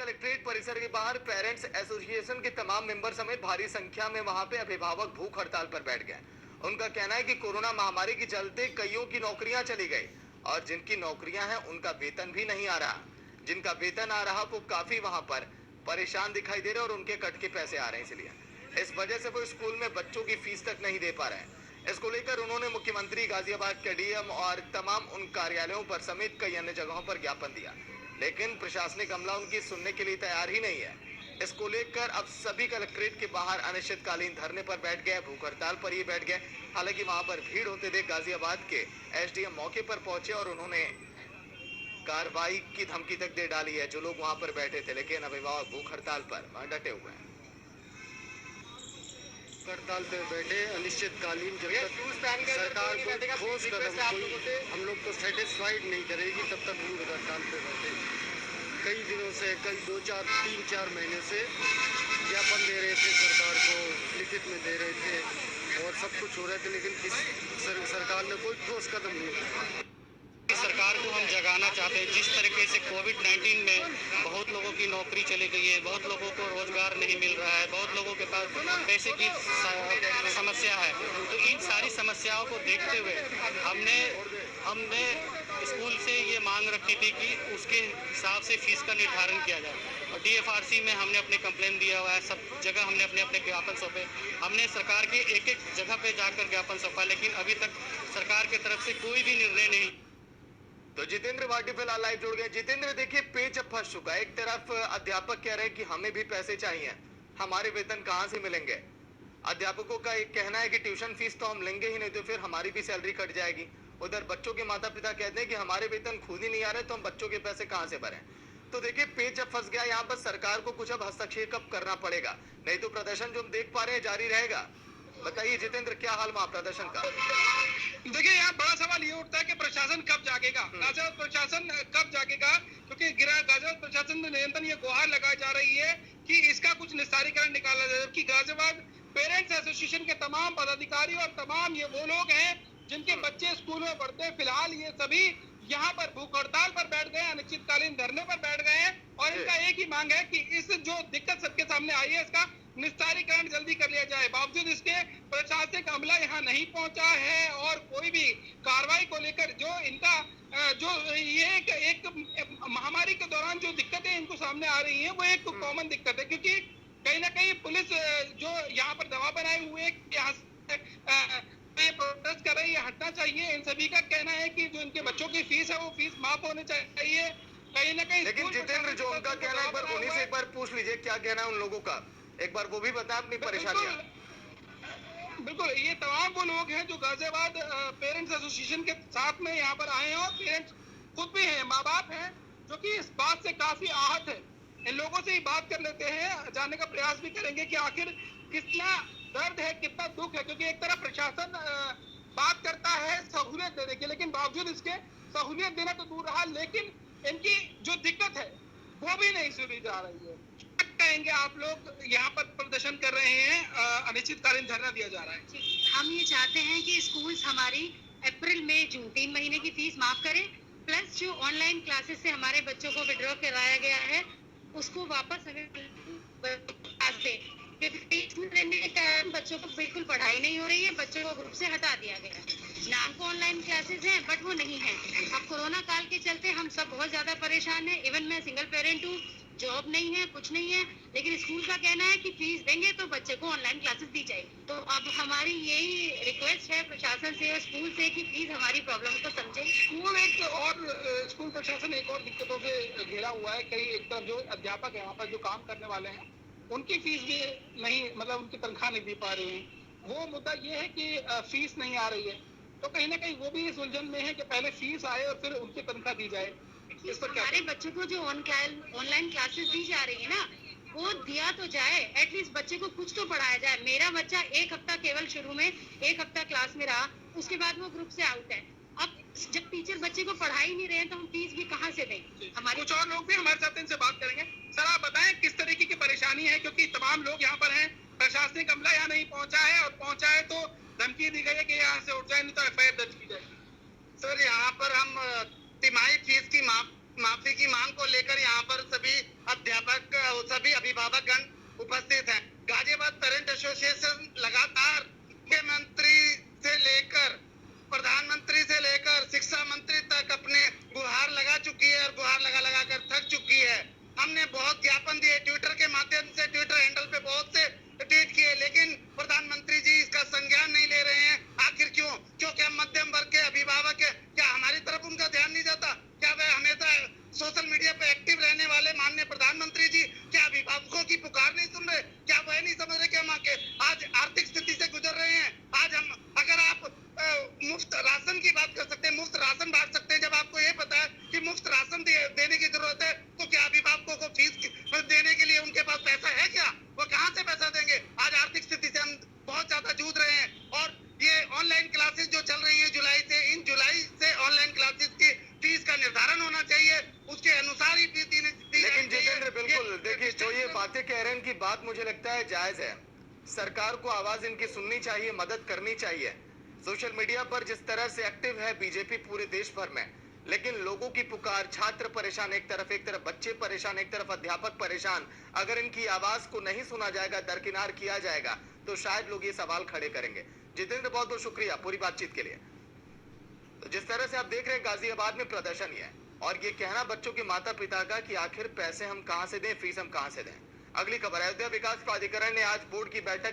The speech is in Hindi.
कलेक्ट्रेट परिसर के बाहर पेरेंट्स एसोसिएशन के तमाम मेंबर समेत भारी संख्या में वहां पे अभिभावक भूख हड़ताल पर बैठ गए। उनका कहना है कि कोरोना महामारी के चलते कईयों की नौकरियां चली गई और जिनकी नौकरियां हैं उनका वेतन भी नहीं आ रहा। जिनका वेतन आ रहा वो काफी वहां पर परेशान दिखाई दे रहे और उनके कट के पैसे आ रहे हैं, इसलिए इस वजह से वो स्कूल में बच्चों की फीस तक नहीं दे पा रहे हैं। इसको लेकर उन्होंने मुख्यमंत्री, गाजियाबाद के डीएम और तमाम उन कार्यालयों पर समेत कई अन्य जगहों पर ज्ञापन दिया, लेकिन प्रशासनिक अमला उनकी सुनने के लिए तैयार ही नहीं है। इसको लेकर अब सभी कलेक्ट्रेट के बाहर अनिश्चितकालीन धरने पर बैठ गए, भूख हड़ताल पर ही बैठ गए। हालांकि वहां पर भीड़ होते देख गाजियाबाद के एसडीएम मौके पर पहुंचे और उन्होंने कार्रवाई की धमकी तक दे डाली है जो लोग वहां पर बैठे थे, लेकिन अभिभावक भूख हड़ताल पर डटे हुए हैं। हड़ताल पे बैठे अनिश्चितकालीन जब तक सरकार को ठोस कदम कोई हम लोग को सेटिस्फाइड नहीं करेगी तब तक हम लोग हड़ताल पे बैठे। कई दिनों से, कई 3-4 महीने से ज्ञापन दे रहे थे, सरकार को लिखित में दे रहे थे और सब कुछ हो रहे थे, लेकिन सरकार ने कोई ठोस कदम नहीं उठाया। सरकार को हम जगाना चाहते हैं। जिस तरीके से कोविड-19 में बहुत लोगों की नौकरी चली गई है, बहुत लोगों को रोजगार नहीं मिल रहा है, बहुत लोगों के पास पैसे की समस्या है, तो इन सारी समस्याओं को देखते हुए हमने स्कूल से ये मांग रखी थी कि उसके हिसाब से फीस का निर्धारण किया जाए और डीएफआरसी में हमने अपने कंप्लेन दिया हुआ है। सब जगह हमने अपने अपने ज्ञापन सौंपे, हमने सरकार के एक जगह पे जाकर ज्ञापन सौंपा, लेकिन अभी तक सरकार की तरफ से कोई भी निर्णय नहीं। तो जितेंद्र भाटी फिलहाल लाइव जुड़ गए। जितेंद्र, देखिए पेच अब फंस चुका है। एक तरफ अध्यापक कह रहे हैं कि हमें भी पैसे चाहिए, हमारे वेतन कहां से मिलेंगे। अध्यापकों का एक कहना है कि ट्यूशन फीस तो हम लेंगे ही नहीं, तो फिर हमारी भी सैलरी कट जाएगी। उधर बच्चों के माता पिता कहते हैं कि हमारे वेतन खुद ही नहीं आ रहे, तो हम बच्चों के पैसे कहां से भरें। तो देखिए पेच अब फंस गया। यहाँ पर सरकार को कुछ अब हस्तक्षेप करना पड़ेगा, नहीं तो प्रदर्शन जो हम देख पा रहे हैं जारी रहेगा। बताइए जितेंद्र, क्या हाल वहां प्रदर्शन का? देखिए, यहाँ बड़ा सवाल ये उठता है कि प्रशासन कब जागेगा, गाजियाबाद प्रशासन कब जागेगा, क्योंकि गाजियाबाद प्रशासन ने निरंतर ये गुहार लगाई जा रही है कि इसका कुछ निस्तारीकरण निकाला जाए, जबकि गाजियाबाद पेरेंट्स एसोसिएशन के तमाम पदाधिकारी और तमाम ये वो लोग हैं जिनके बच्चे स्कूल में पढ़ते हैं, फिलहाल ये सभी यहाँ पर भूख हड़ताल पर बैठ गए, अनिश्चितकालीन धरने पर बैठ गए हैं और इनका एक ही मांग है कि इस जो दिक्कत सबके सामने आई है इसका निस्तारीकरण जल्दी कर लिया जाए। बावजूद इसके प्रशासनिक अमला यहाँ नहीं पहुंचा है और कोई भी कार्रवाई को लेकर जो इनका जो ये एक महामारी के दौरान जो दिक्कतें इनको सामने आ रही हैं वो एक कॉमन दिक्कत है, क्योंकि कहीं ना कहीं पुलिस जो यहाँ पर दबाव बनाए हुए यहाँ प्रोटेस्ट कर रही है, हटना चाहिए। इन सभी का कहना है कि जो इनके बच्चों की फीस है वो फीस माफ होनी चाहिए कहीं ना कहीं। लेकिन जितेंद्र, जो उनका कहना है एक बार उन्हीं से एक बार पूछ लीजिए क्या कहना है उन लोगों का, एक बार वो भी बताएं अपनी परेशानियां। बिल्कुल, ये तमाम वो लोग हैं जो गाजियाबाद पेरेंट्स एसोसिएशन के साथ में यहाँ पर आए हैं और पेरेंट्स खुद भी हैं, माँ बाप हैं, जो कि इस बात से काफी आहत है। इन लोगों से ही बात कर लेते हैं, जानने का प्रयास भी करेंगे कि आखिर कितना दर्द है, कितना दुख है, क्योंकि एक तरफ प्रशासन बात करता है सहूलियत देने की, लेकिन बावजूद इसके सहूलियत देना तो दूर रहा, लेकिन इनकी जो दिक्कत है वो भी नहीं सुनी जा रही है। कहेंगे आप लोग यहाँ पर प्रदर्शन कर रहे हैं, अनिश्चितकालीन धरना दिया जा रहा है। हम ये चाहते हैं कि स्कूल्स हमारी अप्रैल मई जून 3 महीने की फीस माफ करें, प्लस जो ऑनलाइन क्लासेस से हमारे बच्चों को विड्रॉ कराया गया है उसको वापस हमें फीस देने के कारण बच्चों को बिल्कुल पढ़ाई नहीं हो रही है, बच्चों को ग्रुप से हटा दिया गया है। नाम को ऑनलाइन क्लासेस हैं बट वो नहीं है। अब कोरोना काल के चलते हम सब बहुत ज्यादा परेशान है। इवन मैं सिंगल पेरेंट हूँ, जॉब नहीं है, कुछ नहीं है, लेकिन स्कूल का कहना है कि फीस देंगे तो बच्चे को ऑनलाइन क्लासेस दी जाएगी। तो अब हमारी यही रिक्वेस्ट है प्रशासन से और स्कूल से कि प्लीज हमारी प्रॉब्लम को समझें। स्कूल एक और स्कूल प्रशासन एक और दिक्कतों से घिरा हुआ है। कई एक तरफ जो अध्यापक है वहाँ पर जो काम करने वाले हैं उनकी फीस भी नहीं, मतलब उनकी तनख्वाह नहीं दे पा रहे हैं। वो मुद्दा ये है कि फीस नहीं आ रही है, तो कहीं ना कहीं वो भी इस उलझन में है कि पहले फीस आए और फिर उनकी तनख्वाह दी जाए। इस पर हमारे बच्चों को जो ऑनलाइन क्लासेस दी जा रही है ना वो दिया तो जाए, एटलीस्ट बच्चे को कुछ तो पढ़ाया जाए। मेरा बच्चा एक हफ्ता केवल शुरू में एक हफ्ता क्लास में रहा, उसके बाद वो ग्रुप से आउट है। अब जब टीचर बच्चे को पढ़ा ही नहीं रहे हैं तो हम फीस भी कहाँ से दें। हमारे कुछ और लोग भी हमारे साथ इनसे बात करेंगे। सर आप बताएं किस तरीके की परेशानी है, क्योंकि तमाम लोग यहाँ पर हैं, प्रशासनिक अमला यहाँ नहीं पहुँचा है और पहुँचा है तो धमकी दी गई है कि यहाँ से उठ जाए नहीं तो एफआईआर दर्ज की जाएगी। सर यहाँ पर हम तिमाही फीस की माफ माफी की मांग को लेकर यहाँ पर सभी अध्यापक सभी अभिभावकगण उपस्थित हैं। गाजियाबाद पेरेंट एसोसिएशन लगातार मुख्यमंत्री से लेकर प्रधानमंत्री से लेकर शिक्षा मंत्री तक अपने गुहार लगा चुकी है और गुहार लगा लगा कर थक चुकी है। हमने बहुत ज्ञापन दिए ट्विटर के माध्यम से, ट्विटर हैंडल पे बहुत से ट्वीट किए, लेकिन प्रधानमंत्री जी इसका संज्ञान नहीं ले रहे हैं। आखिर क्यों? क्योंकि हम मध्यम वर्ग के अभिभावक है। क्या हमारी तरफ उनका ध्यान नहीं जाता? क्या वह हमेशा सोशल मीडिया पे एक्टिव रहने वाले माननीय प्रधानमंत्री जी क्या अभिभावकों की पुकार नहीं सुन रहे? क्या वह नहीं समझ रहे कि हम आज आर्थिक स्थिति से गुजर रहे हैं? आज हम, अगर आप मुफ्त राशन की बात कर सकते हैं, मुफ्त राशन बांट सकते हैं, जब आपको ये पता है कि मुफ्त राशन देने की जरूरत है, तो क्या अभिभावकों को फीस देने के लिए उनके पास पैसा है क्या? वो कहाँ से पैसा देंगे? आज आर्थिक स्थिति से हम बहुत ज्यादा जूझ रहे हैं। और ये ऑनलाइन क्लासेस जो चल रही है जुलाई से, इन जुलाई से ऑनलाइन क्लासेस की फीस का निर्धारण होना चाहिए, उसके अनुसार ही फीस दी लेकिन जितेंद्र बिल्कुल देखिए, जो ये बातें कह रहे हैं इनकी बात मुझे लगता है जायज है। सरकार को आवाज इनकी सुननी चाहिए, मदद करनी चाहिए। सोशल मीडिया पर जिस तरह से एक्टिव है बीजेपी पूरे देश भर में, लेकिन लोगों की पुकार, छात्र परेशान एक तरफ बच्चे परेशान, एक तरफ अध्यापक परेशान, अगर इनकी आवाज को नहीं सुना जाएगा, दरकिनार किया जाएगा, तो शायद लोग ये सवाल खड़े करेंगे। जितेंद्र बहुत बहुत शुक्रिया पूरी बातचीत के लिए। तो जिस तरह से आप देख रहे हैं गाजियाबाद में प्रदर्शन ही है, और ये कहना बच्चों के माता पिता का कि आखिर पैसे हम कहां से दें, फीस हम कहां से दें। अगली खबर, अयोध्या विकास प्राधिकरण ने आज बोर्ड की बैठक